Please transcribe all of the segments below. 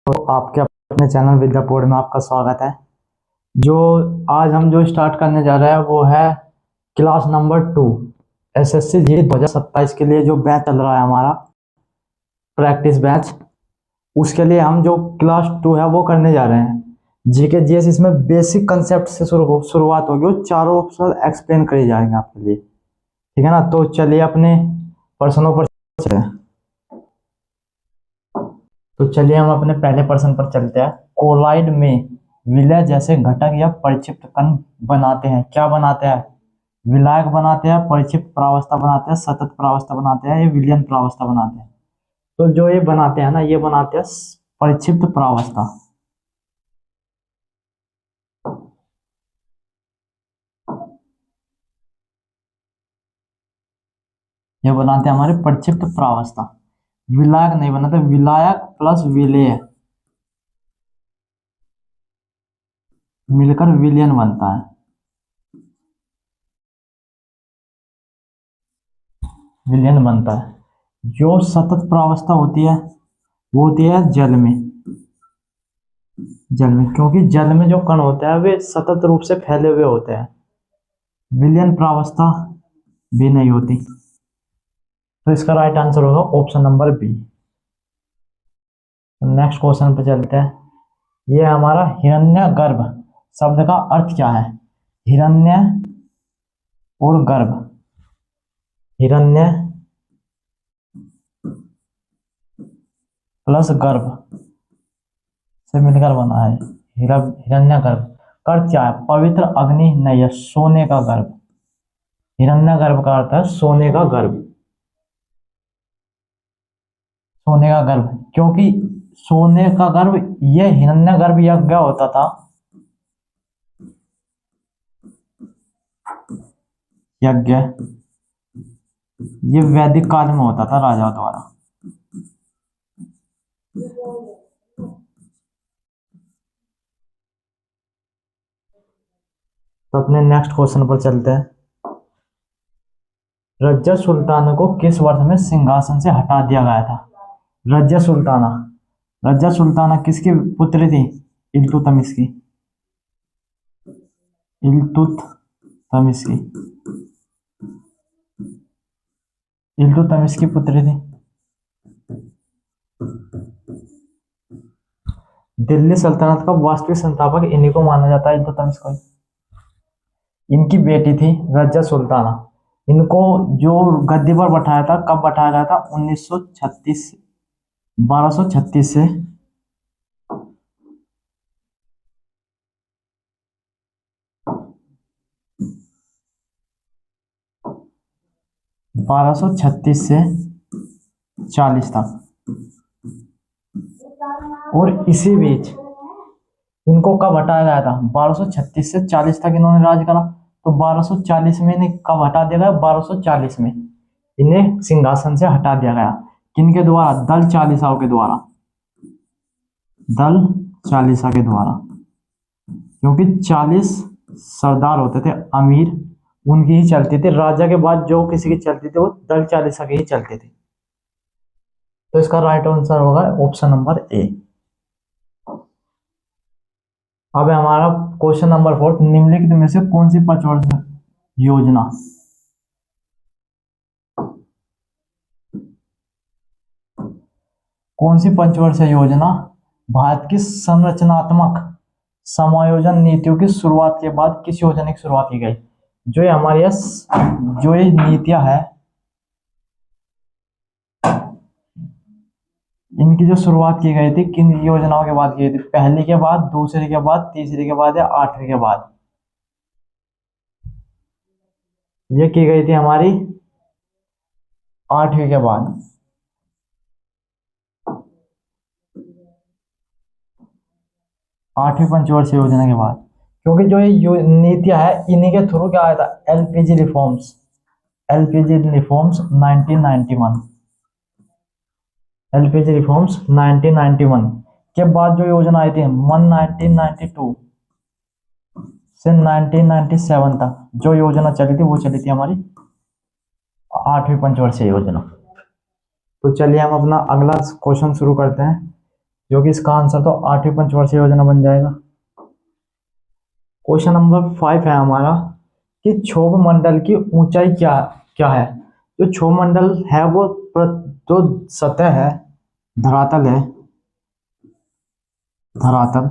तो आपके अपने चैनल विद्यापुर में आपका स्वागत है। जो आज हम जो स्टार्ट करने जा रहे हैं वो है क्लास नंबर 2 एसएससी जी 2027 के लिए जो बैच चल रहा है हमारा प्रैक्टिस बैच। उसके लिए हम जो क्लास 2 है वो करने जा रहे हैं। जीके जीएस इसमें बेसिक कंसेप्ट से शुरुआत होगी। वो चारों ऑप्शन एक्सप्लेन करे जाएंगे आपके लिए, ठीक है ना। तो चलिए अपने प्रश्नों पर चलते हैं। तो चलिए हम अपने पहले प्रश्न पर चलते हैं। कोलाइड में विलय जैसे घटक या परिक्षिप्त कण बनाते हैं। क्या बनाते हैं? विलायक बनाते हैं, परिक्षिप्त प्रावस्था बनाते हैं, सतत प्रावस्था बनाते हैं, या विलयन प्रावस्था बनाते हैं। तो जो ये बनाते हैं ना, ये बनाते हैं परिक्षिप्त प्रावस्था। ये बनाते हैं हमारे परिक्षिप्त प्रावस्था। विलायक नहीं बनाते। विलायक प्लस विलेय मिलकर विलयन बनता है। विलयन बनता है। जो सतत प्रावस्था होती है वो होती है जल में। जल में, क्योंकि जल में जो कण होते हैं वे सतत रूप से फैले हुए होते हैं। विलयन प्रावस्था भी नहीं होती। तो इसका राइट आंसर होगा option number B. Next question पे चलते हैं। ये हमारा हिरण्यगर्भ शब्द का अर्थ क्या है? हिरण्य और गर्भ। हिरण्य प्लस गर्भ से मिलकर बना है हिरण्यगर्भ। का अर्थ क्या है? पवित्र अग्नि नहीं है, सोने का गर्भ। हिरण्यगर्भ का अर्थ है सोने का गर्भ। सोने का गर्भ, क्योंकि सोने का गर्भ, ये हिरण्यगर्भ यज्ञ होता था। यज्ञ ये वैदिक काल में होता था राजाओं द्वारा। तो अपने नेक्स्ट क्वेश्चन पर चलते हैं। रज्जा सुल्ताना को किस वर्ष में सिंहासन से हटा दिया गया था? रज्जा सुल्ताना। रज्जा सुल्ताना किसकी पुत्री थी? इल्तुतमिश की। इल्तुतमिश की। इल्तुतमिश की पुत्री थी। दिल्ली सल्तनत का वास्तविक संस्थापक इन्हीं को माना जाता है, इल्तुतमिश को। इनकी बेटी थी रज्जा सुल्ताना। इनको जो गद्दी पर बैठाया था, कब बैठाया गया था? 1936 1236 से 1236 से 40 तक। और इसी बीच इनको कब हटाया गया था? 1236 से 40 तक इन्होंने राज करा। तो 1240 में इन्हें कब हटा दिया गया? 1240 में इन्हें सिंहासन से हटा दिया गया। किनके द्वारा? दल चालीसाओं के द्वारा। दल चालीसा के द्वारा, क्योंकि 40 सरदार होते थे अमीर, उनकी ही चलती थी। राजा के बाद जो किसी की चलती थी वो दल चालीसा की ही चलती थी। तो इसका राइट आंसर होगा ऑप्शन नंबर ए। अब हमारा क्वेश्चन नंबर 4। निम्नलिखित में से कौन सी पंचवर्षीय योजना भारत की संरचनात्मक समायोजन नीतियों की शुरुआत के बाद किस योजना की शुरुआत की गई? जो ये हमारी जो ये नीतियां है, इनकी जो शुरुआत की गई थी किन योजनाओं के बाद की गई थी? पहली के बाद, दूसरी के बाद, तीसरी के बाद, या आठवीं के बाद? ये की गई थी हमारी आठवीं के बाद। आठवीं पंचवर्षीय योजना के बाद, क्योंकि जो ये नीतियां है इन्हीं के थ्रू क्या आया था? LPG reforms. LPG reforms 1991। LPG reforms 1991 के बाद जो योजना आई थी 1992 से 1997 तक जो योजना चली थी वो चली थी हमारी आठवीं पंचवर्षीय योजना। तो चलिए हम अपना अगला क्वेश्चन शुरू करते हैं। जो कि इसका आंसर तो 8वीं पंचवर्षीय योजना बन जाएगा। क्वेश्चन नंबर 5 है हमारा कि क्षोभ मंडल की ऊंचाई क्या क्या है। जो क्षोभ मंडल है वो जो सतह है, धरातल है, धरातल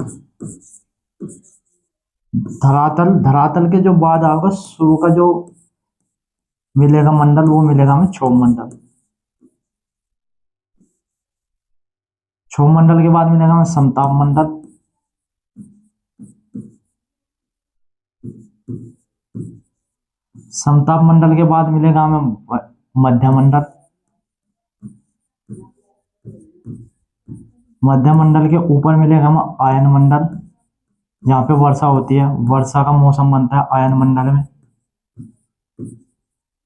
धरातल धरातल के जो बाद आएगा शुरू का जो मिलेगा मंडल, वो मिलेगा हमें क्षोभ मंडल। क्षोभ मंडल के बाद मिलेगा हमें समताप मंडल, समताप मंडल के बाद मिलेगा हमें मध्य मंडल, मध्य मंडल के ऊपर मिलेगा हमें आयन मंडल, जहाँ पे वर्षा होती है, वर्षा का मौसम बनता है आयन मंडल में।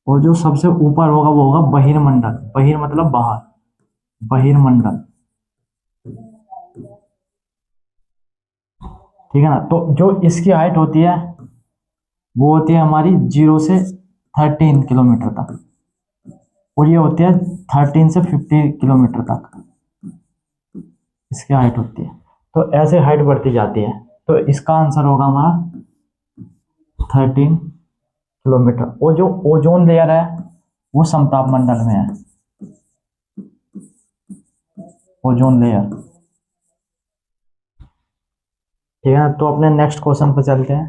और जो सबसे ऊपर होगा वो होगा बहिर्मंडल, बहिर मतलब बाहर, बहिर्मंडल, ठीक है ना। तो जो इसकी हाइट होती है वो होती है हमारी 0 से 13 किलोमीटर तक, और ये होती है 13 से 50 किलोमीटर तक इसकी हाइट होती है। तो ऐसे हाइट बढ़ती जाती है, तो इसका आंसर होगा हमारा 13 किलोमीटर। और जो ओजोन लेयर है वो समताप मंडल में है, ओजोन लेयर, ठीक है ना। तो अपने नेक्स्ट क्वेश्चन पर चलते हैं।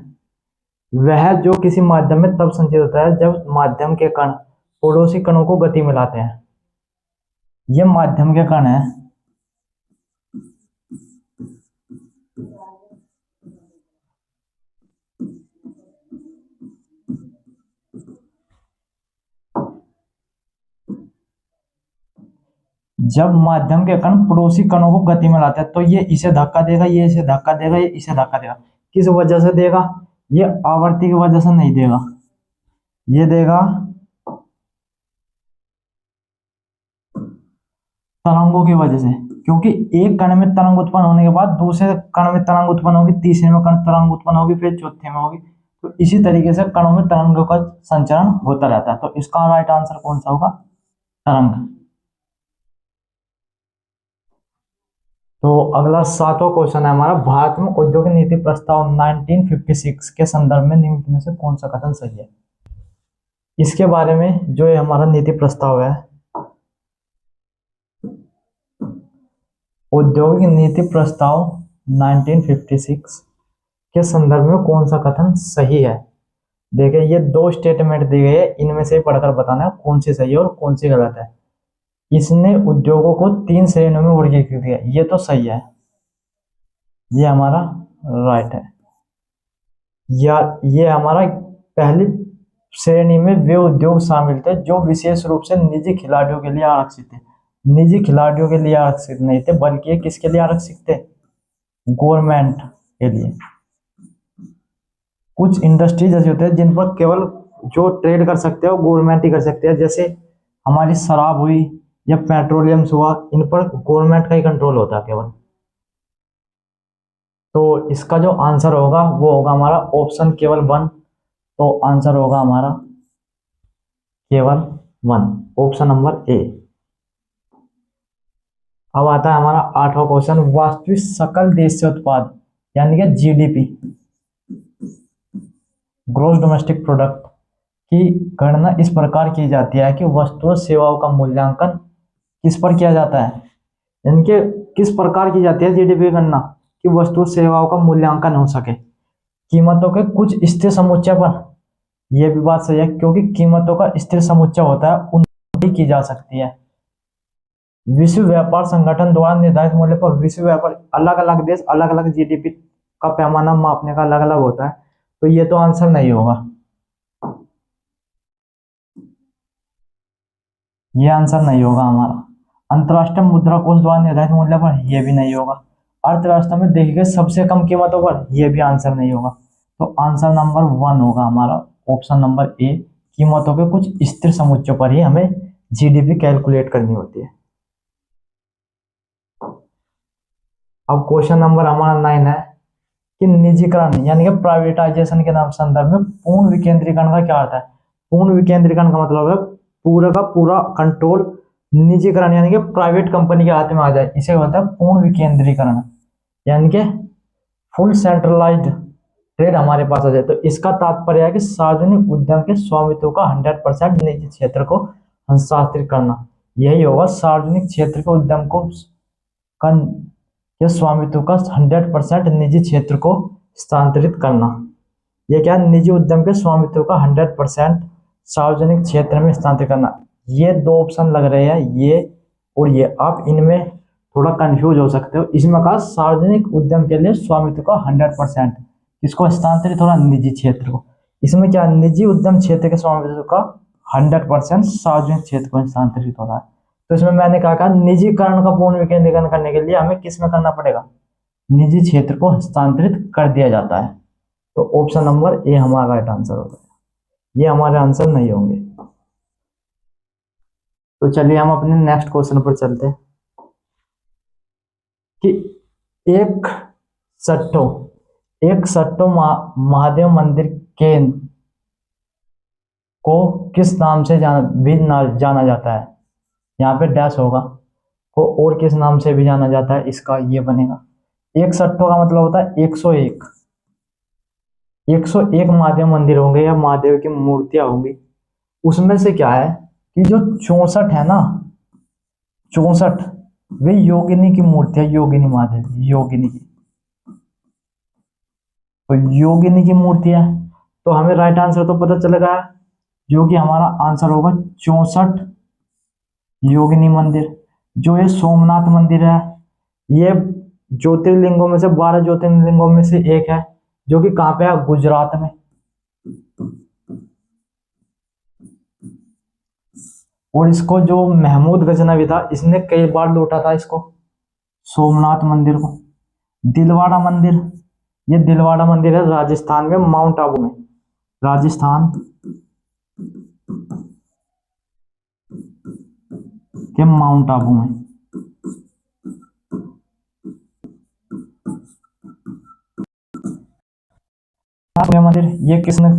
वह जो किसी माध्यम में तब संचित होता है जब माध्यम के कण पड़ोसी कणों को गति में लाते हैं। ये माध्यम के कण है, जब माध्यम के कण पड़ोसी कणों को गति में लाते हैं तो ये इसे धक्का देगा, ये इसे धक्का देगा, ये इसे धक्का देगा। किस वजह से देगा? ये आवर्ती की वजह से नहीं देगा, ये देगा तरंगों की वजह से। क्योंकि एक कण में तरंग उत्पन्न होने के बाद दूसरे कण में तरंग उत्पन्न होगी, तीसरे में कण तरंग उत्पन्न होगी, फिर चौथे में होगी। तो इसी तरीके से कणों में तरंगों का संचरण होता रहता है। तो इसका राइट आंसर कौन सा होगा? तरंग। तो अगला 7वां क्वेश्चन है हमारा, भारत में औद्योगिक नीति प्रस्ताव 1956 के संदर्भ में निम्न में से कौन सा कथन सही है? इसके बारे में जो ये हमारा नीति प्रस्ताव है, औद्योगिक नीति प्रस्ताव 1956 के संदर्भ में कौन सा कथन सही है? देखिए ये 2 स्टेटमेंट दी गई है, इनमें से पढ़कर बताना है कौन सी सही है और कौन सी गलत है। इसने उद्योगों को 3 श्रेणियों में वर्गीकृत किया, ये तो सही है, ये हमारा राइट है। या ये हमारा पहली श्रेणी में वे उद्योग शामिल थे जो विशेष रूप से निजी खिलाड़ियों के लिए आरक्षित थे। निजी खिलाड़ियों के लिए आरक्षित नहीं थे, बल्कि ये किसके लिए आरक्षित थे? गवर्नमेंट के लिए। कुछ इंडस्ट्रीज ऐसे होते हैं जिन पर केवल जो ट्रेड कर सकते हैं वो गवर्नमेंट ही कर सकते हैं, जैसे हमारी शराब हुई या पेट्रोलियम्स हुआ, इन पर गवर्नमेंट का ही कंट्रोल होता है केवल। तो इसका जो आंसर होगा वो होगा हमारा ऑप्शन केवल 1। तो आंसर होगा हमारा केवल 1, ऑप्शन नंबर ए। अब आता है हमारा 8वां क्वेश्चन, वास्तविक सकल देशीय उत्पाद यानी कि जीडीपी, ग्रॉस डोमेस्टिक प्रोडक्ट की गणना इस प्रकार की जाती है कि वस्तुओं सेवाओं का मूल्यांकन किस पर किया जाता है? इनके किस प्रकार की जाती है जीडीपी की गणना? कि वस्तु सेवाओं का मूल्यांकन हो सके कीमतों के कुछ स्थिर समुच्चय पर। यह भी बात सही है, क्योंकि कीमतों का स्थिर समुच्चय होता है उन की जा सकती है। विश्व व्यापार संगठन द्वारा निर्धारित मूल्य पर विश्व व्यापार, अलग अलग देश अलग अलग जीडीपी का पैमाना मापने का अलग अलग होता है। तो ये तो आंसर नहीं होगा, ये आंसर नहीं होगा हमारा। अंतर्राष्ट्रीय मुद्रा कोष द्वारा निर्धारित मूल्य पर, यह भी नहीं होगा। अर्थव्यवस्था में देखी गई सबसे कम कीमतों पर, यह भी आंसर नहीं होगा। तो आंसर नंबर 1 होगा हमारा, ऑप्शन नंबर ए। कीमतों के कुछ स्थिर समुच्चयों पर ही हमें जीडीपी कैलकुलेट करनी होती है। अब क्वेश्चन नंबर हमारा 9 है कि निजीकरण यानी कि प्राइवेटाइजेशन के नाम संदर्भ में पूर्ण विकेंद्रीकरण का क्या अर्थ है? पूर्ण विकेंद्रीकरण का मतलब है पूरा का पूरा कंट्रोल निजीकरण यानी कि प्राइवेट कंपनी के हाथ में आ जाए, इसे होता है पूर्ण विकेंद्रीकरण, यानी कि फुल सेंट्रलाइज्ड ट्रेड हमारे पास आ जाए। तो इसका तात्पर्य है कि सार्वजनिक उद्यम के स्वामित्व का 100% निजी क्षेत्र को हस्तांतरित करना, यही होगा सार्वजनिक क्षेत्र के उद्यम को के स्वामित्व का 100% निजी क्षेत्र को हस्तांतरित करना। ये क्या, निजी उद्यम के स्वामित्व का 100% सार्वजनिक क्षेत्र में हस्तांतरित करना। ये दो ऑप्शन लग रहे हैं, ये और ये, आप इनमें थोड़ा कंफ्यूज हो सकते हो। इसमें कहा सार्वजनिक उद्यम के लिए स्वामित्व का 100% इसको हस्तांतरित हो रहा निजी क्षेत्र को। इसमें क्या, निजी उद्यम क्षेत्र के स्वामित्व का 100% सार्वजनिक क्षेत्र को हस्तांतरित हो रहा है। तो इसमें मैंने कहा निजीकरण का पूर्ण विकेंद्रीकरण करने के लिए हमें किस में करना पड़ेगा, निजी क्षेत्र को हस्तांतरित कर दिया जाता है। तो ऑप्शन नंबर ए हमारा राइट आंसर होगा, ये हमारे आंसर नहीं होंगे। तो चलिए हम अपने नेक्स्ट क्वेश्चन पर चलते हैं कि एक सट्टो महादेव मंदिर के को किस नाम से जाना जाता है। यहाँ पे डैश होगा, को और किस नाम से भी जाना जाता है, इसका ये बनेगा। एक सट्टो का मतलब होता है 101 महादेव मंदिर होंगे या महादेव की मूर्तियां होंगी। उसमें से क्या है कि जो 64 है ना, 64 वे योगिनी की मूर्ति है, योगिनी महादेव, योगिनी की, तो योगिनी की मूर्ति है। तो हमें राइट आंसर तो पता चलेगा, जो कि हमारा आंसर होगा 64 योगिनी मंदिर। जो ये सोमनाथ मंदिर है, ये ज्योतिर्लिंगों में से 12 ज्योतिर्लिंगों में से एक है, जो कि कहाँ पे है, गुजरात में। और इसको जो महमूद गजनवी था, इसने कई बार लूटा था इसको, सोमनाथ मंदिर को। दिलवाड़ा मंदिर, ये दिलवाड़ा मंदिर है राजस्थान में, माउंट आबू में, राजस्थान के माउंट आबू में। मंदिर ये कृष्ण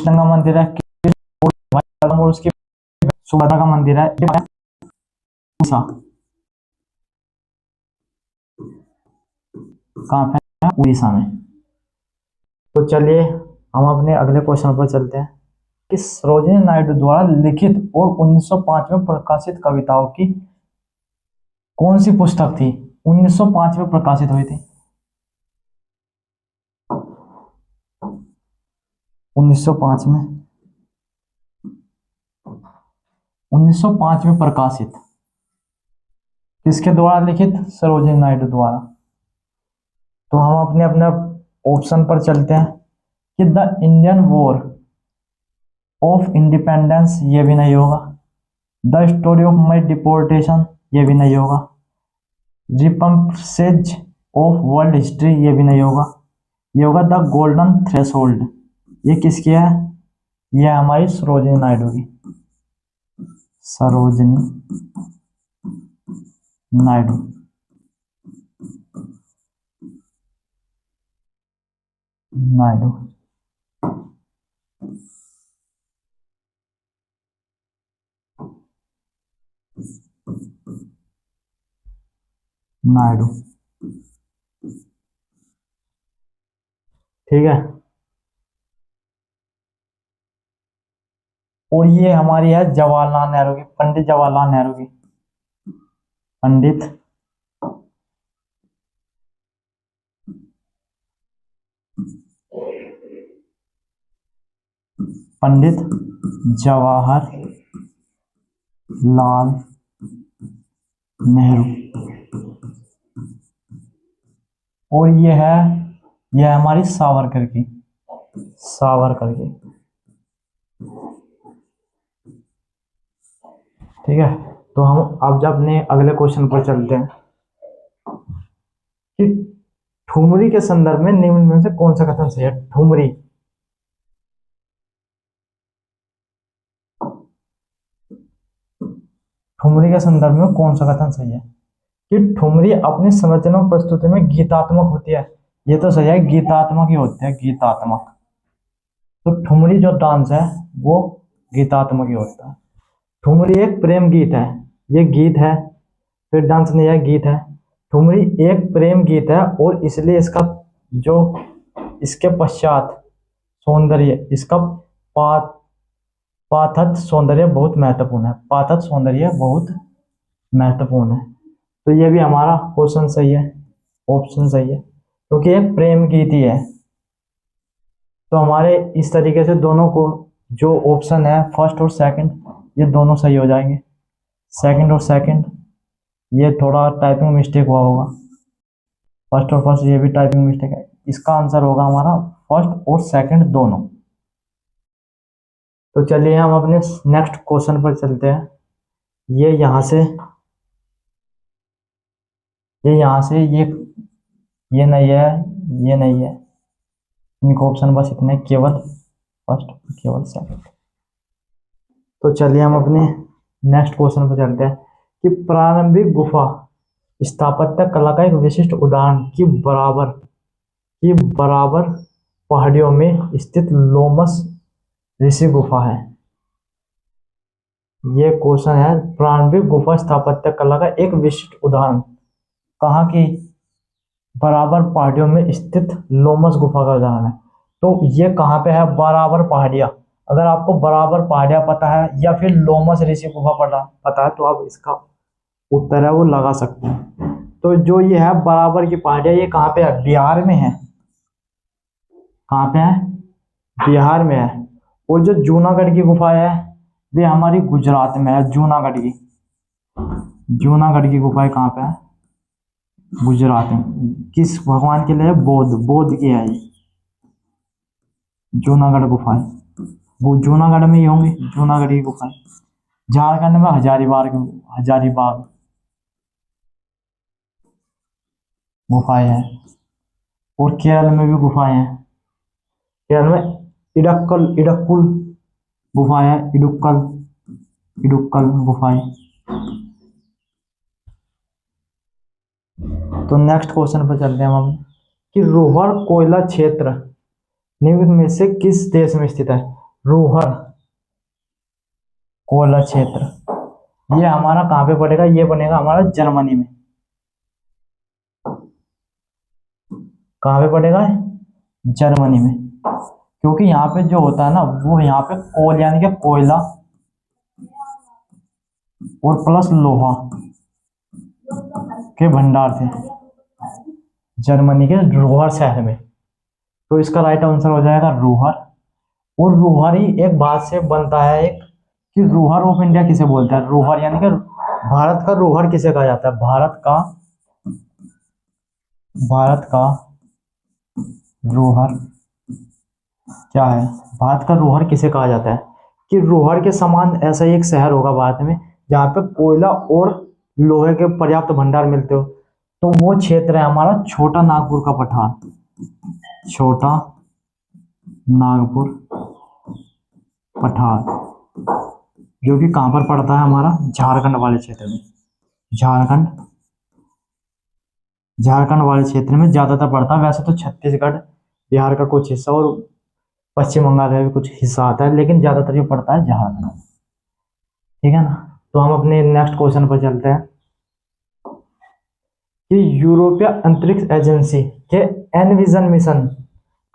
का मंदिर है, और उसकी सुभद्रा का मंदिर है, कहाँ पे, उड़ीसा में। तो चलिए हम अपने अगले क्वेश्चन पर चलते हैं कि सरोजिनी नायडू द्वारा लिखित और 1905 में प्रकाशित कविताओं की कौन सी पुस्तक थी, 1905 में प्रकाशित हुई थी। 1905 में 1905 में प्रकाशित, किसके द्वारा लिखित, सरोजिनी नायडू द्वारा। तो हम अपने अपने ऑप्शन पर चलते हैं कि the Indian war of independence, ये भी नहीं होगा। The story of my deportation, ये भी नहीं होगा। रिपम्पसेज ऑफ वर्ल्ड हिस्ट्री, ये भी नहीं होगा। ये होगा द गोल्डन थ्रेशोल्ड। ये किसकी है, ये है हमारी सरोजिनी नायडू की, सरोजिनी नायडू। नायडू नायडू, ठीक है। और ये हमारी है जवाहरलाल नेहरू की, पंडित जवाहरलाल नेहरू की, पंडित पंडित जवाहरलाल नेहरू। और ये है हमारी सावरकर की, सावरकर की, ठीक है। तो हम अब जब अपने अगले क्वेश्चन पर चलते हैं कि ठुमरी के संदर्भ में निम्न में से कौन सा कथन सही है। ठुमरी, ठुमरी के संदर्भ में कौन सा कथन सही है कि ठुमरी अपनी संरचना और प्रस्तुति में गीतात्मक होती है। ये तो सही है, गीतात्मक ही होते हैं, गीतात्मक। तो ठुमरी जो डांस है वो गीतात्मक ही होता है। ठुमरी एक प्रेम गीत है, ये गीत है, फिर डांस नहीं है, गीत है। ठुमरी एक प्रेम गीत है और इसलिए इसका जो इसके पश्चात सौंदर्य, इसका पा पाथत सौंदर्य बहुत महत्वपूर्ण है, पाथत सौंदर्य बहुत महत्वपूर्ण है। तो ये भी हमारा क्वेश्चन सही है, ऑप्शन सही है, क्योंकि एक प्रेम गीत ही है। तो हमारे इस तरीके से दोनों को जो ऑप्शन है फर्स्ट और सेकंड, ये दोनों सही हो जाएंगे। सेकंड और सेकंड, ये थोड़ा टाइपिंग मिस्टेक हुआ होगा, फर्स्ट और फर्स्ट ये भी टाइपिंग मिस्टेक है। इसका आंसर होगा हमारा फर्स्ट और सेकंड दोनों। तो चलिए हम अपने नेक्स्ट क्वेश्चन पर चलते हैं। ये यहाँ से ये नहीं है, ये नहीं है, इनके ऑप्शन बस इतने, केवल फर्स्ट और केवल सेकंड। तो चलिए हम अपने नेक्स्ट क्वेश्चन पर चलते हैं कि प्रारंभिक गुफा स्थापत्य कला का एक विशिष्ट उदाहरण की बराबर पहाड़ियों में स्थित लोमस ऋषि गुफा है। ये क्वेश्चन है, प्रारंभिक गुफा स्थापत्य कला का एक विशिष्ट उदाहरण कहाँ की? बराबर पहाड़ियों में स्थित लोमस गुफा का उदाहरण है। तो ये कहाँ पे है? बराबर पहाड़ियाँ। अगर आपको बराबर पहाड़ियाँ पता है या फिर लोमस ऋषि गुफा पता है तो आप इसका उत्तर है वो लगा सकते हैं। तो जो ये है बराबर की पहाड़ियाँ, ये कहाँ पे है? बिहार में है। कहाँ पे है? बिहार में है। और जो जूनागढ़ की गुफा है वे हमारी गुजरात में है। जूनागढ़ की गुफा कहाँ पे है? गुजरात में। किस भगवान के लिए? बोध की है ये जूनागढ़ गुफाएं। वो जूनागढ़ में ही होंगी, जूनागढ़ की गुफाएं। झारखंड में हजारीबाग गुफाएं हैं। और केरल में भी गुफाएं हैं। केरल में इडक्कुल गुफाएं हैं, इडुक्कल गुफाएं। तो नेक्स्ट क्वेश्चन पर चलते हैं हम कि रोहर कोयला क्षेत्र निम्न में से किस देश में स्थित है? रोहर कोयला क्षेत्र ये हमारा कहाँ पे पड़ेगा? ये बनेगा हमारा जर्मनी में। कहाँ पे पड़ेगा? जर्मनी में। क्योंकि यहाँ पे जो होता है ना, वो यहाँ पे कोल यानी कि कोयला और प्लस लोहा के भंडार थे जर्मनी के रोहर शहर में। तो इसका राइट आंसर हो जाएगा रोहर। और रोहर ही एक बात से बनता है एक कि रोहर ऑफ इंडिया किसे बोलते हैं? रोहर यानी कि भारत का रोहर किसे कहा जाता है? भारत का रोहर क्या है? भारत का रोहर किसे कहा जाता है? कि रोहर के समान ऐसा ही एक शहर होगा भारत में जहाँ पे कोयला और लोहे के पर्याप्त भंडार मिलते हो। तो वो क्षेत्र है हमारा छोटा नागपुर का पठार। छोटा नागपुर पठार, जो कि कहां पर पड़ता है? हमारा झारखंड वाले क्षेत्र में। झारखंड वाले क्षेत्र में ज्यादातर पड़ता है। वैसे तो छत्तीसगढ़, बिहार का कुछ हिस्सा और पश्चिम बंगाल का भी कुछ हिस्सा आता है, लेकिन ज्यादातर ये पड़ता है झारखंड। ठीक है ना? तो हम अपने नेक्स्ट क्वेश्चन पर चलते हैं कि यूरोपीय अंतरिक्ष एजेंसी के एनविजन मिशन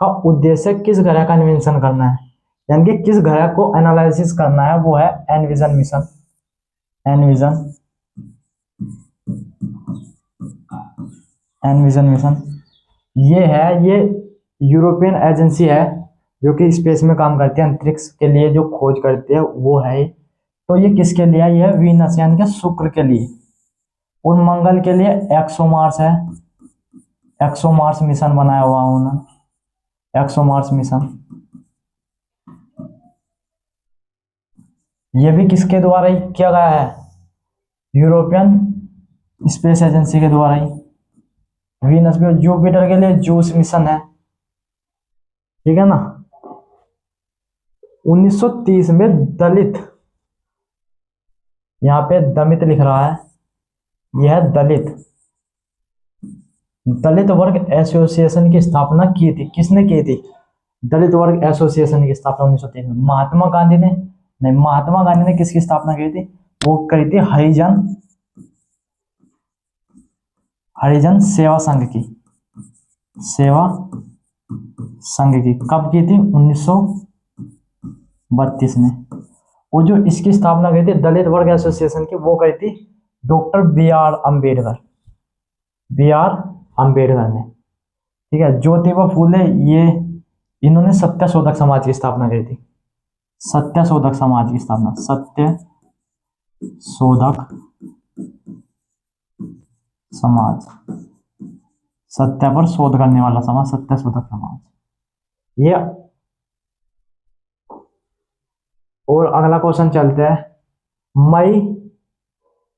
का उद्देश्य किस ग्रह का अन्वेषण करना है? यानी कि किस ग्रह को एनालिसिस करना है, वो है एनविजन मिशन। एनविजन मिशन ये यूरोपियन एजेंसी है जो कि स्पेस में काम करती है, अंतरिक्ष के लिए जो खोज करती है वो है। तो ये किसके लिए है? ये वीनस यानी कि शुक्र के लिए। और मंगल के लिए एक्सोमार्स है। एक्सोमार्स मिशन बनाया हुआ उन्होंने, एक्सोमार्स मिशन। ये भी किसके द्वारा ही किया गया है? यूरोपियन स्पेस एजेंसी के द्वारा ही। वीनस पे जुपिटर के लिए जूस मिशन है। ठीक है ना? 1930 में दलित, यहाँ पे दमित लिख रहा है, यह है दलित वर्ग एसोसिएशन की स्थापना की थी। किसने की थी? दलित वर्ग एसोसिएशन की स्थापना 1930 में महात्मा गांधी ने नहीं, महात्मा गांधी ने किसकी स्थापना की थी? वो करी थी हरिजन सेवा संघ की, सेवा संघ की। कब की थी? 1932 में। वो जो इसकी स्थापना की थी दलित वर्ग एसोसिएशन की, वो करी थी डॉक्टर बी आर अम्बेडकर ने। ठीक है, ज्योतिबा फूले, ये इन्होंने सत्यशोधक समाज की स्थापना की थी। सत्यशोधक समाज की स्थापना, सत्यशोधक समाज, सत्य पर शोध करने वाला समाज, सत्यशोधक समाज ये। और अगला क्वेश्चन चलते हैं। मई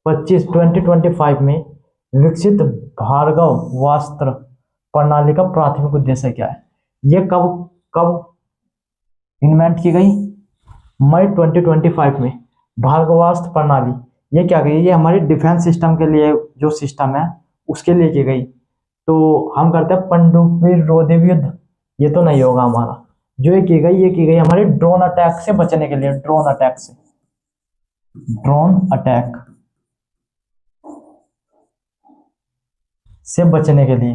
2025 में विकसित भार्गव वास्त्र प्रणाली का प्राथमिक उद्देश्य क्या है? ये कब कब इन्वेंट की गई? मई 2025 में भार्गवास्त्र प्रणाली ये क्या गई? ये हमारी डिफेंस सिस्टम के लिए जो सिस्टम है उसके लिए की गई। तो हम करते हैं पनडुब्बी रोधी युद्ध, ये तो नहीं होगा हमारा। जो ये की गई हमारे ड्रोन अटैक से बचने के लिए, ड्रोन अटैक से बचने के लिए।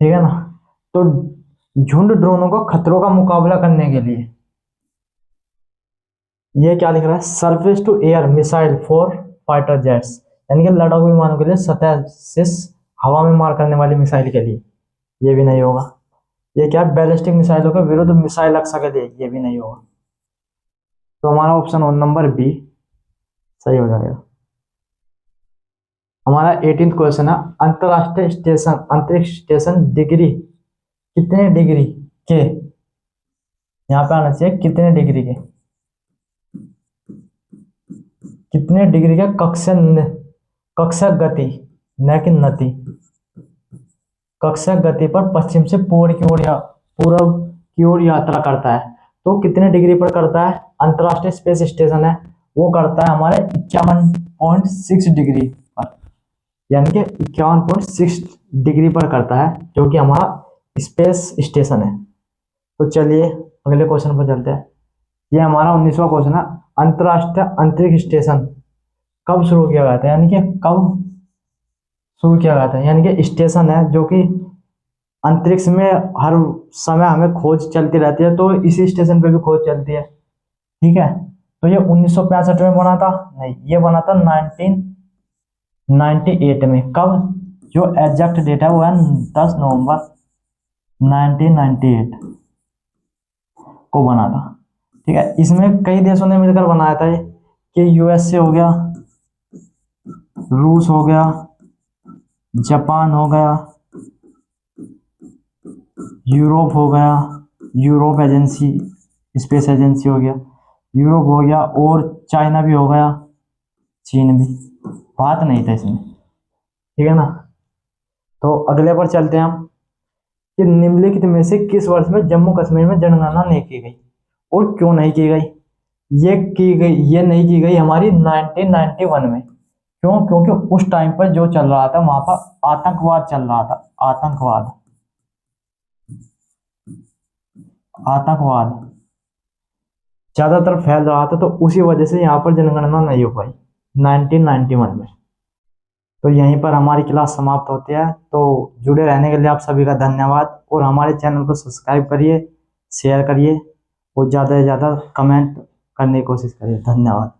ठीक है ना? तो झुंड ड्रोनों को खतरों का मुकाबला करने के लिए ये क्या लिख रहा है? Surface to air missile for fighter jets, यानी कि लड़ाकू विमानों के लिए सतह से हवा में मार करने वाली मिसाइल के लिए। ये भी नहीं होगा। ये क्या? बैलिस्टिक मिसाइलों के विरुद्ध मिसाइल रक्षा के लिए। ये भी नहीं होगा। तो हमारा ऑप्शन नंबर बी सही हो जाएगा। हमारा 18th क्वेश्चन है, अंतरराष्ट्रीय स्टेशन अंतरिक्ष स्टेशन डिग्री कितने डिग्री के, यहाँ पे आना चाहिए कितने डिग्री के, कितने डिग्री के कक्षा गति, न कि नति, कक्षा गति पर पश्चिम से पूर्व की ओर या पूर्व की ओर यात्रा करता है। तो कितने डिग्री पर करता है? अंतरराष्ट्रीय स्पेस स्टेशन है वो करता है हमारे 51.6 डिग्री पर, यानी कि 51.6 डिग्री पर करता है, जो कि हमारा स्पेस स्टेशन है। तो चलिए अगले क्वेश्चन पर चलते हैं। ये हमारा 19वां क्वेश्चन है, अंतरराष्ट्रीय अंतरिक्ष स्टेशन कब शुरू किया गया था? यानी कि कब शुरू किया गया था, यानी कि स्टेशन है जो कि अंतरिक्ष में हर समय हमें खोज चलती रहती है, तो इसी स्टेशन पे भी खोज चलती है। ठीक है, तो ये 1965 में बना था? नहीं, ये बना था 1998 में। कब? जो एग्जैक्ट डेट है वो है 10 नवंबर 1998 को बना था। ठीक है, इसमें कई देशों ने मिलकर बनाया था ये, कि यूएसए हो गया, रूस हो गया, जापान हो गया, यूरोप हो गया, यूरोप एजेंसी, स्पेस एजेंसी हो गया, यूरोप हो गया, और चाइना भी हो गया, चीन भी। बात नहीं था इसमें। ठीक है ना? तो अगले पर चलते हैं हम, कि निम्नलिखित में से किस वर्ष में जम्मू कश्मीर में जनगणना नहीं की गई और क्यों नहीं की गई? ये नहीं की गई हमारी 1991 में। क्यों? क्योंकि उस टाइम पर जो चल रहा था वहां पर आतंकवाद चल रहा था। आतंकवाद ज्यादातर फैल रहा था, तो उसी वजह से यहाँ पर जनगणना नहीं हो पाई 1991 में। तो यहीं पर हमारी क्लास समाप्त होती है। तो जुड़े रहने के लिए आप सभी का धन्यवाद, और हमारे चैनल को सब्सक्राइब करिए, शेयर करिए, और ज़्यादा से ज़्यादा कमेंट करने की कोशिश करिए। धन्यवाद।